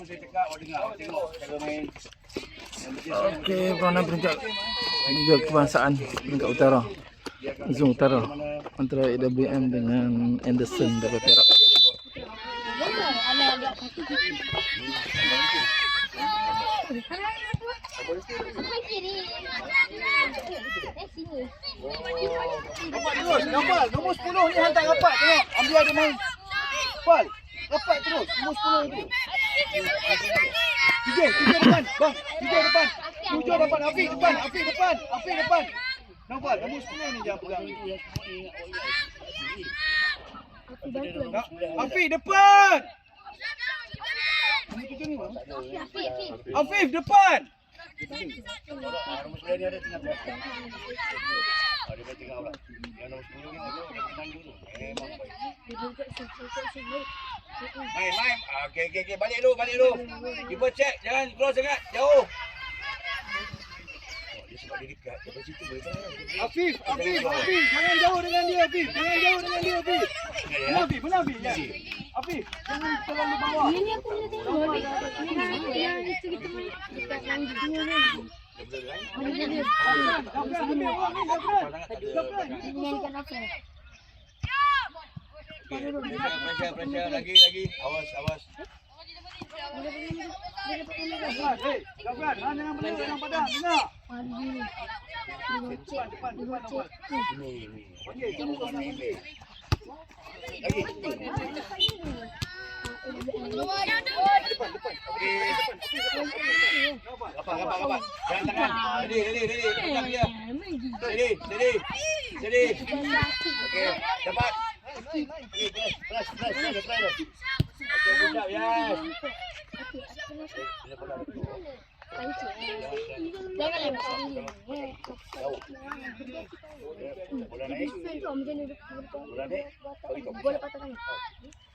saya cakap, awak dengar. Awak tengok cara main. Okey, berwarna peringkat Liga Kebangsaan peringkat utara. Zon utara antara AWM dengan Anderson daripada Perak. Rapat terus, rapat. Nombor 10 ni hantar rapat. Tengok, ambil ada main. Fal, rapat terus. Nombor 10 itu. 3 depan. Bang, 3 depan. 7 depan. Afiq depan. Afiq depan. Afiq depan. Nampak, nombor 10 ni jangan pegang. Afiq depan. Afif depan. Nombor 9 ni ada tengah-tengah. Dia main tengah pula. Yang nombor 10 ni ada tenang dulu. Memang baik. Main. Okey. Balik dulu. Keeper check. Jangan cross sangat. Jauh. Dia sebab dia dekat. Dari situ boleh tahan. Afif. Jangan jauh dengan dia, Afif. Benar, Afif. Ya. Afif, jangan terlalu bawah. Ini aku boleh tengok. Yang itu kita main dekat langit ni. Pressure. Lagi. Awas. Gafran, jangan benda yang padang. Dengar. Depan. Jangan tangan. Steady. Okey, dapat. Press. Okey, good job, yes. Jangan lewat. Bola naik. Bola patah tangan.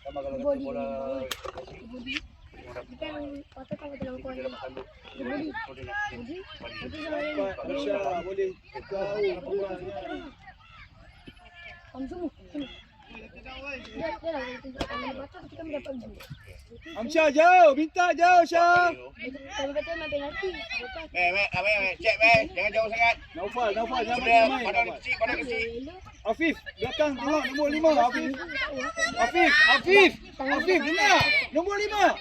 Sama kalau Body. bola Bukan patah tangan dalam kuat. boleh. Amsyah jauh, minta jauh Syah. Kalau kata main penalti. Cek jangan jauh sangat. Naufal jangan main. Padang kecil. Afif, belakang tengok nombor 5 Afif, dengar. Nombor 5.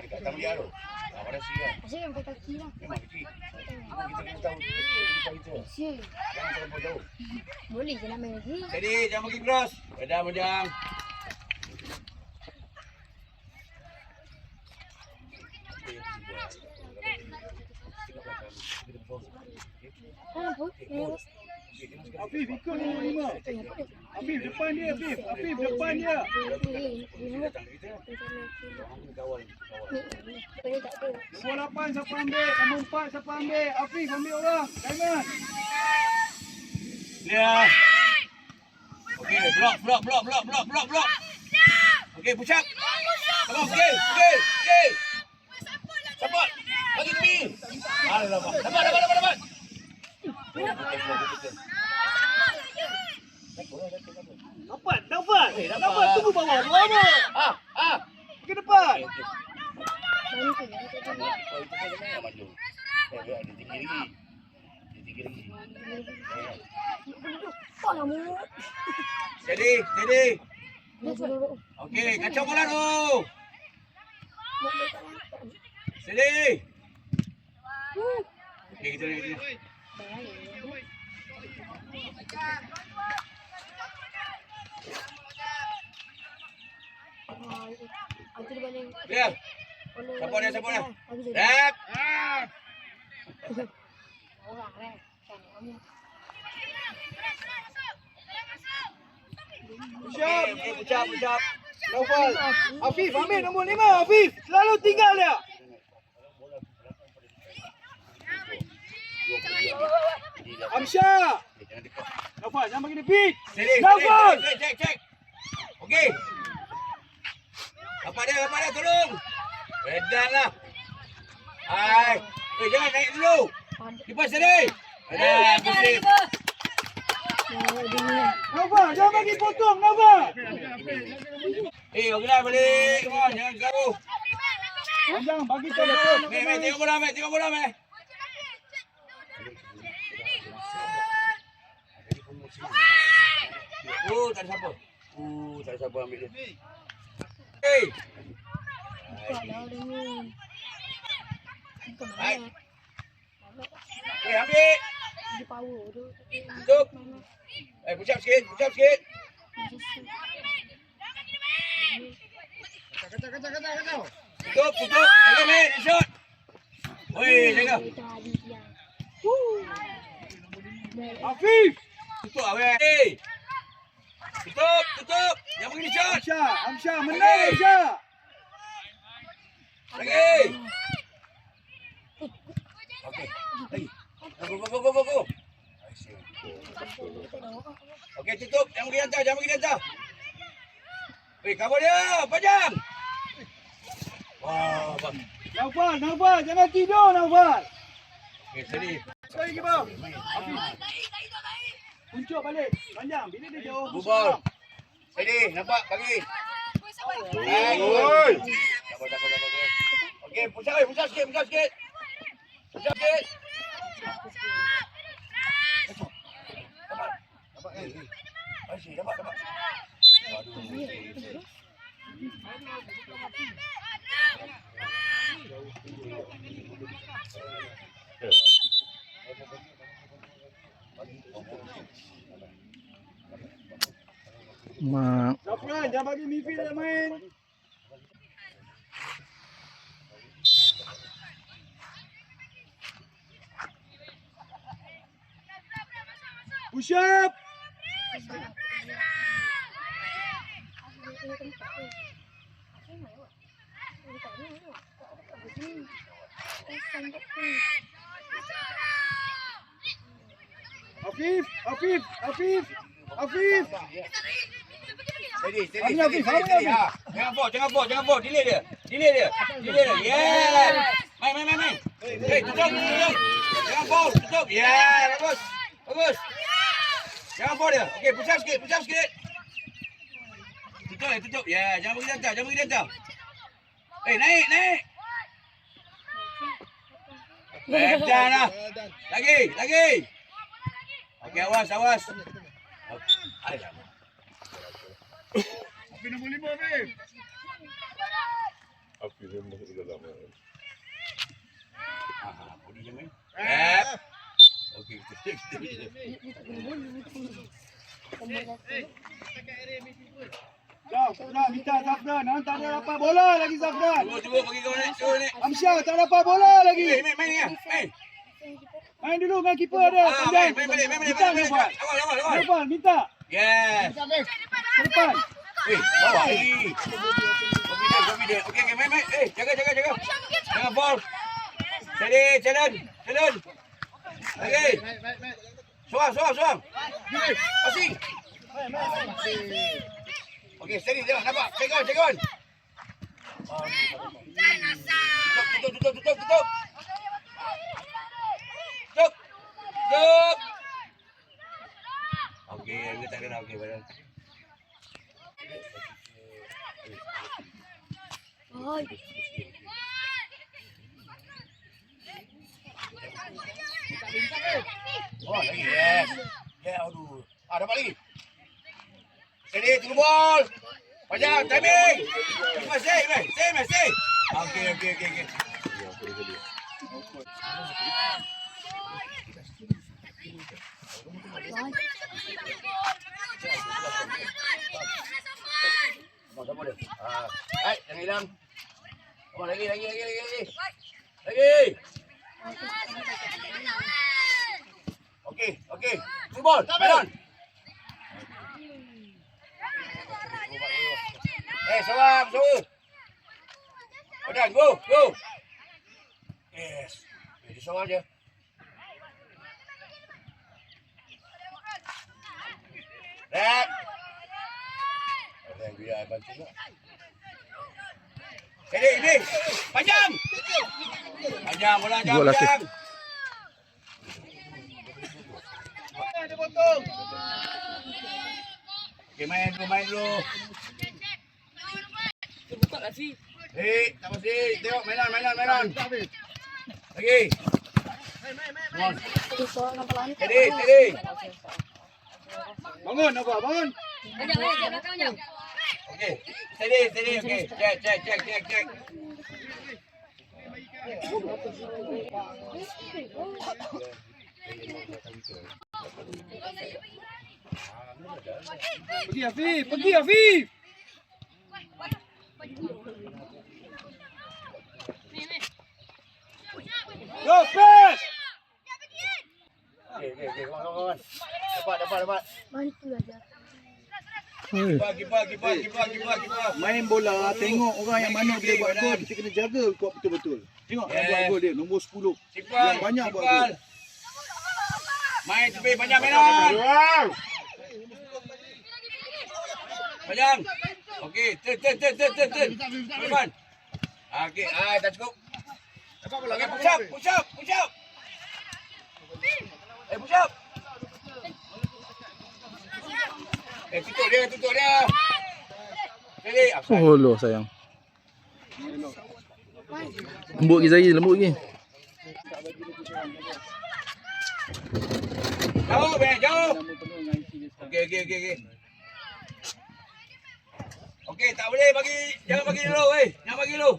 Dekat tamu dia tu. Pada siap. Asyik yang pakai kaki lah. Memang kecil. Kita kena tahu kita. Asyik. Jangan terlalu jauh. Boleh je nak main lagi. Jadi jangan pergi cross. Pedang. Apa? Afif ikut nombor 5. Afif depan dia. Boleh tak tu? Nombor 8 siapa ambil? Nombor 4 siapa ambil? Afif ambil orang. Diamond. Clear. Okey, block. Okey, push up. Come on, okey. Support. Bagi tepi. Alamak. Dapat. Dapat. Tunggu bawah. Ke depan. Steady. Okey, kacau bola tu. Steady. Okey, kita lihat. Clear. Siapa dia? Rap. Push up. Naufal. Afif ambil nombor 5. Afif selalu tinggal dia. Amsyah. Naufal jangan bagi dia beat. Naufal. Cek. Okey. Apa dia? Tolong. Bedan lah. Hai. Jangan naik dulu. Kipas sini. Ada. Nova, jangan bagi potong, Nova. Okey dah balik. Come on, jangan gaduh. Panjang, bagi potong. Meh, tengok bola, Meh. Tengok bola, Meh. Tak ada siapa. Tak ada siapa ambil dia. Hey. Baik. Ambil. Tutup. Push up sikit, push up sikit. Tutup. Jaga, Meh. Dia shot. Oi, jaga. Afif. Tutup awak. Hey. Tutup. Jangan begini shot. Amsyah, menang Amsyah. Lagi. Okey. Lagi. Go. Okey, tutup. Jangan pergi hantar. Cover dia. Panjang. Wah, bang. Naufal, jangan tidur Naufal. Okey, steady. Sekali lagi bang. Afif. Puncuk balik. Panjang, bila dia jauh. Bubal. Steady, nampak bagi. Baik. Sabar. Okey, push up sikit. Dapat. Zafran, jangan bagi midfield nak main. Push up. Afif. Steady. Afif. Jangan fall. Delay dia. Yeah. Main. Hey, tutup. Jangan fall. Tutup. Yeah, bagus. Jangan fall dia. Okey, push up sikit. Tutup. Yeah, jangan pergi hantar. Hey, naik. Dah lah. Lagi. Okey, awas. Alamak. Afif nombor 5 Afif. Body je main. Okey, kita. Zafran, minta Zafran. Tak ada dapat bola lagi Zafran. Cuba pergi kau ni. Amsyah, tak dapat bola lagi. Main. Main dulu dengan keeper ada. Main balik. Minta Naufal. Awal. Naufal, minta. Yes. Depan. Bawa lagi. Okey, main. Jaga. Jangan fall. Steady, challenge. Lagi. Suang. Passing. Okey, steady dia. Nampak. Check on. Tutup. Okey, dia tak kena. Okey, badan. Lagi. Yes. Aduh. Dapat lagi. Steady, tunggu bol. Panjang, timing. Masih. Okey. Sama dia. Baik, jangan hilang. Lagi. Okey. Tunggu bol. Badan. Seorang. Badan, go. Yes. Jadi seorang je. Red. Biar bantu tak. Ini. Panjang bola Gol lagi. panjang. potong. Okay, main dulu. Tak pasti. Tengok mainan. Lagi. Come on. Steady. Bangun, Nova, bangun. Okay. Steady. Okay. Check. Pergi Afif. Go, pass. Okay. Come on. Dapat. Mantul aja. Kipas. Main bola, tengok orang yang mana boleh buat gol. Kita kena jaga kuat betul-betul. Tengok yang buat gol dia, nombor 10. Yang banyak buat gol. Main tepi panjang mainan. Panjang. Okey, turn. Teman. Okey, dah cukup. Dapat bola. Okey, push up. Push up. Tutup dia. Steady. Oh loh sayang. Lembut lagi Zahir, lembut lagi. Jauh. Okey. Okey, tak boleh bagi. Jangan bagi dulu, Jangan bagi dulu.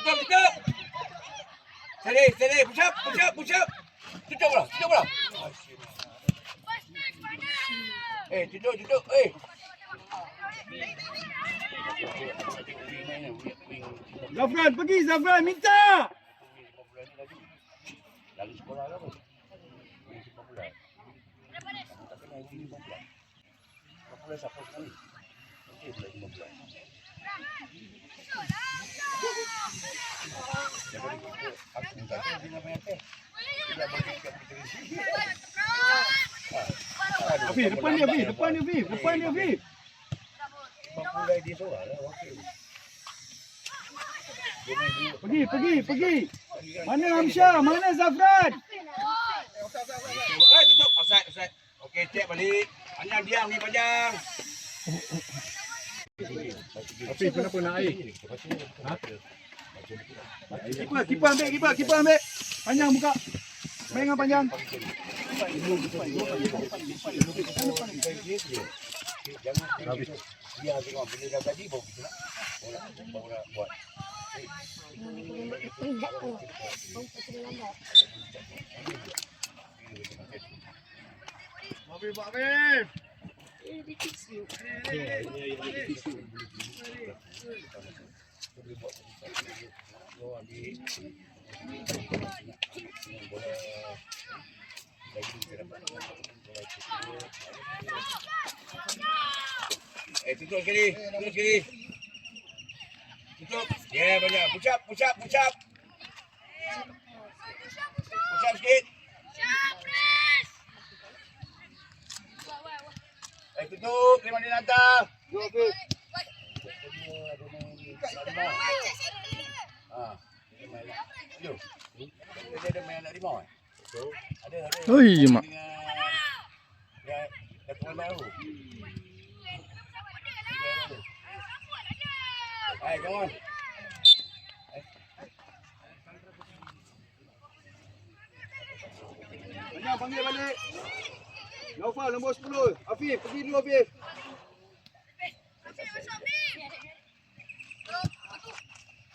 Tutup. Steady. Push up. Tutup bola. Tutup. Zafran, minta. Lalu sekolah apa? Popular. Popular siapa sekali? Okey, boleh 15. Aku minta dia nak main teh. Dia bagi kat kita di sini. Afif, depan dia Afif. Popular dia seorang lah. Okey. Pergi. Mana Hamsyah? Mana Zafran? Tutup. Offside. Okey, cek balik. Panjang diam ni panjang. Afif, kenapa nak air? Kipas ambil. Panjang buka. Main dengan panjang. Jangan dia tengok benda dah tadi baru kita nak buat. Mabib. Tutup sekali. Tutup. Ya, banyak. Push up. Push up sikit. Tutup. Terima dia hantar. Dia ada main anak rimau eh? Ada. Oi, mak. Dah tuan baru. Hai, come on. Banyak panggil balik. Naufal nombor 10. Afif, pergi dulu Afif.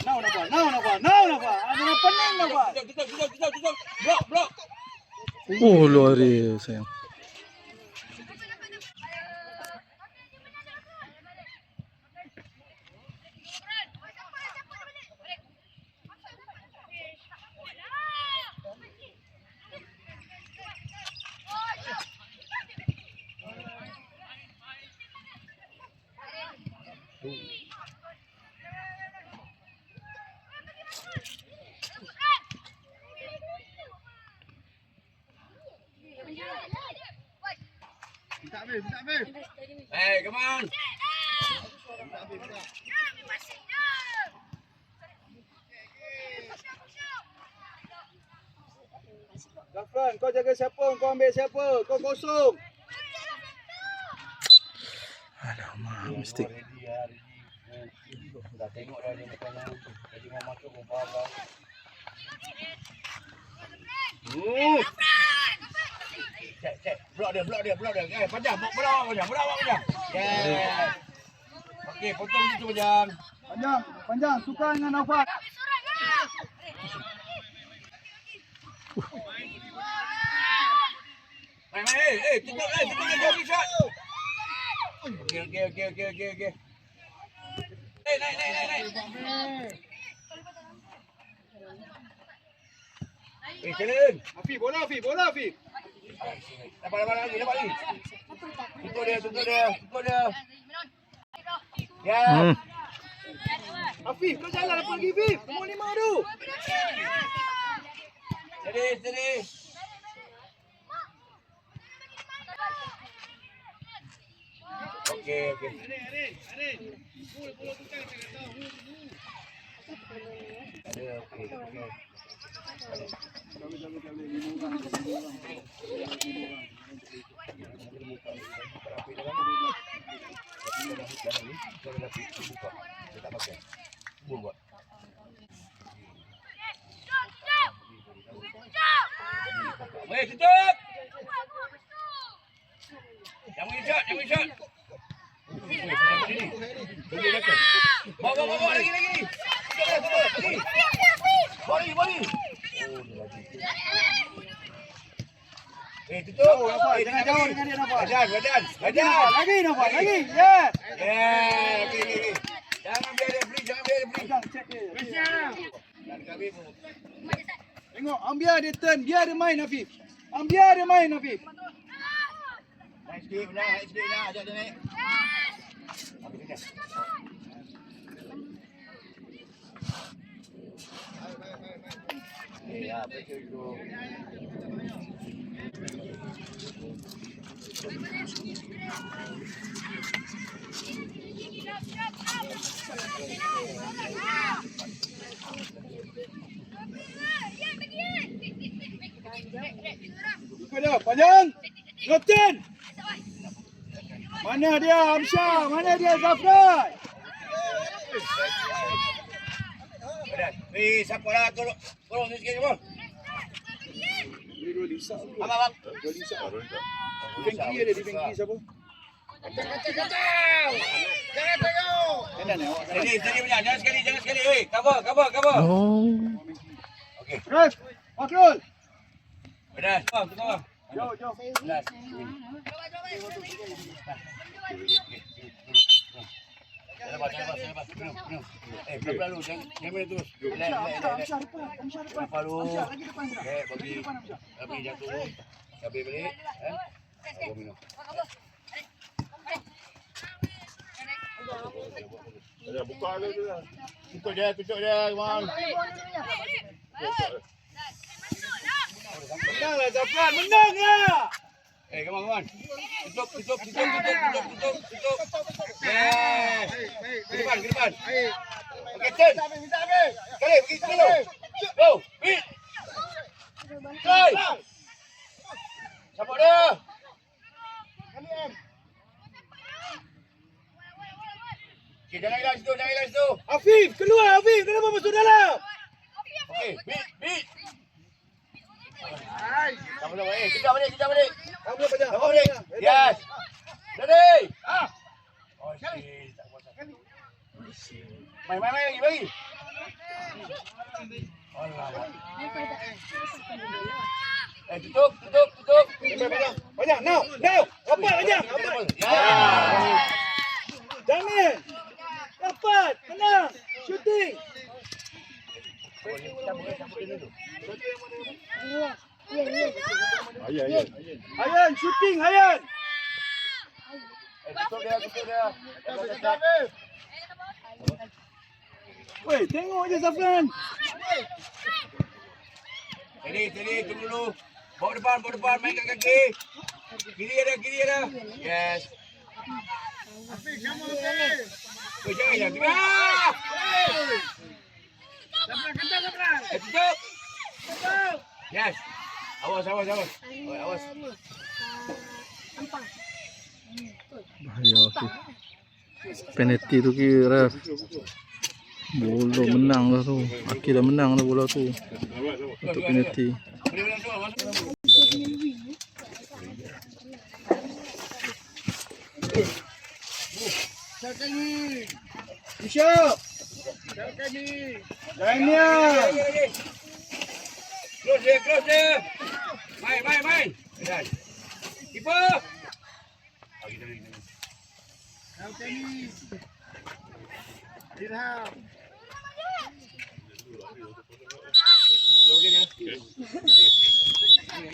Now Naufal. Ada pening Naufal. Tutup. Blok. Oh luar dia sayang. Hey, come on. Zafran, kau jaga siapa? Kau ambil siapa? Kau kosong. Alamak, mistake. Dah tengok dah dia macam jadi mau masuk pun faham dah. Cek. Blok dia. Panjang, panjang. Yes. Okey, potong situ panjang. Panjang. Tukar dengan Nafas. Main. Tutup dia shot. Okey. Naik. Jalan. Afif, bola Afif. Dapat lagi. Tutup dia. Ya. Afif, kau jalan apa lagi Afif? Nombor 5 tu. Steady. Okey. Ada, okey. Weh, tutup. Jangan shot. Bawa lagi. Body. Tutup. Jangan jauh dengan dia Nafas. Badan. Lagi. Yes. Okey. Jangan biar dia free. Cek dia. Tengok, ambiar dia turn. Biar dia main Afif. Naik sikit nak. Ajak dia naik. Ya, betul tu. Buka dia, panjang. Rotin. Mana dia Amsyah? Mana dia Zafran? Siapa lah tolong ni sikit apa? Dia dua lisak. Abang. Dua lisak. Defend kiri ada defend kiri siapa? Jangan tengok. Steady punya. Jangan sekali. Weh, cover. Oh. Okey. Ref, Makrul. Benar. Tengok. Jauh. Benar. Lepas. Minum. Pelan-pelan dulu. Jangan main terus. Amsyah depan. Lepas dulu. Amsyah lagi depan. Bagi jatuh. Habis balik. Aku minum. Buka dia. Tutup dia. Come on. Menanglah Zafran, menanglah. Come on. Tutup. Yes. Ke depan. Okey, turn. Sekali, pergi dulu. Go. Beat. Try. Support dia. Okay, jangan hilang situ. Afif, keluar Afif, kenapa masuk dalam? Okey, beat. Kamu dah balik. Kejap balik. Kamu dah panjang. Kamu balik. Yes. Ready. Oh, shit. Tak kuat. Main lagi, bagi. Alamak. Tutup. Panjang, now. Rapat panjang. Ya. Jangan. Rapat, tenang. Shooting. Hayan, shooting Hayan. Tutup dia. Weh, tengok je Zafran. Steady, tunggu dulu. Bawa depan, main kat kaki. Kiri ada. Yes. Jangan. Tutup. Yes. Awas. Awas. Ampang. Bahaya okey. Penalty tu kira. Bola menang lah tu. Akhir dah menang dah bola tu. Untuk penalty. Bishop. Daniel. Close dia. Main. Keeper. Dirham. Okey dia.